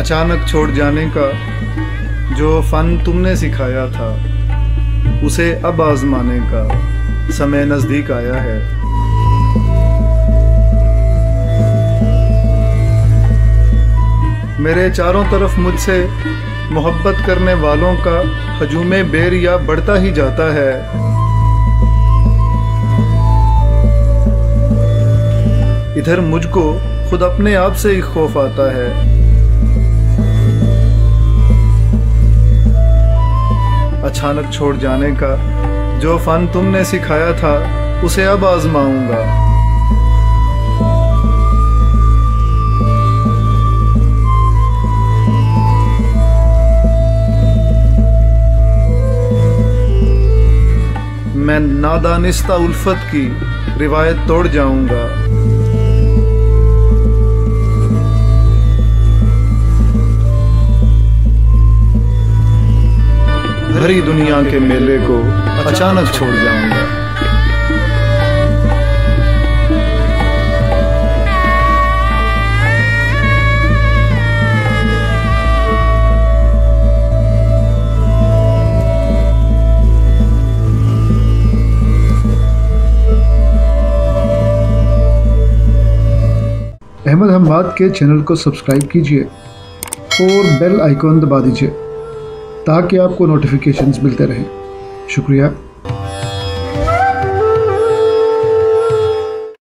अचानक छोड़ जाने का जो फ़न तुमने सिखाया था, उसे अब आज़माने का समय नज़दीक आया है। मेरे चारों तरफ मुझसे मोहब्बत करने वालों का हजूमे बेरिया बढ़ता ही जाता है। इधर मुझको खुद अपने आप से ही खौफ आता है। अचानक छोड़ जाने का जो फ़न तुमने सिखाया था, उसे अब आज़माऊंगा। मैं नादानिस्ता उल्फत की रिवायत तोड़ जाऊंगा। भरी दुनिया के मेले को अचानक छोड़ जाऊंगा। अहमद हम्माद के चैनल को सब्सक्राइब कीजिए और बेल आइकॉन दबा दीजिए ताकि आपको नोटिफिकेशंस मिलते रहें। शुक्रिया।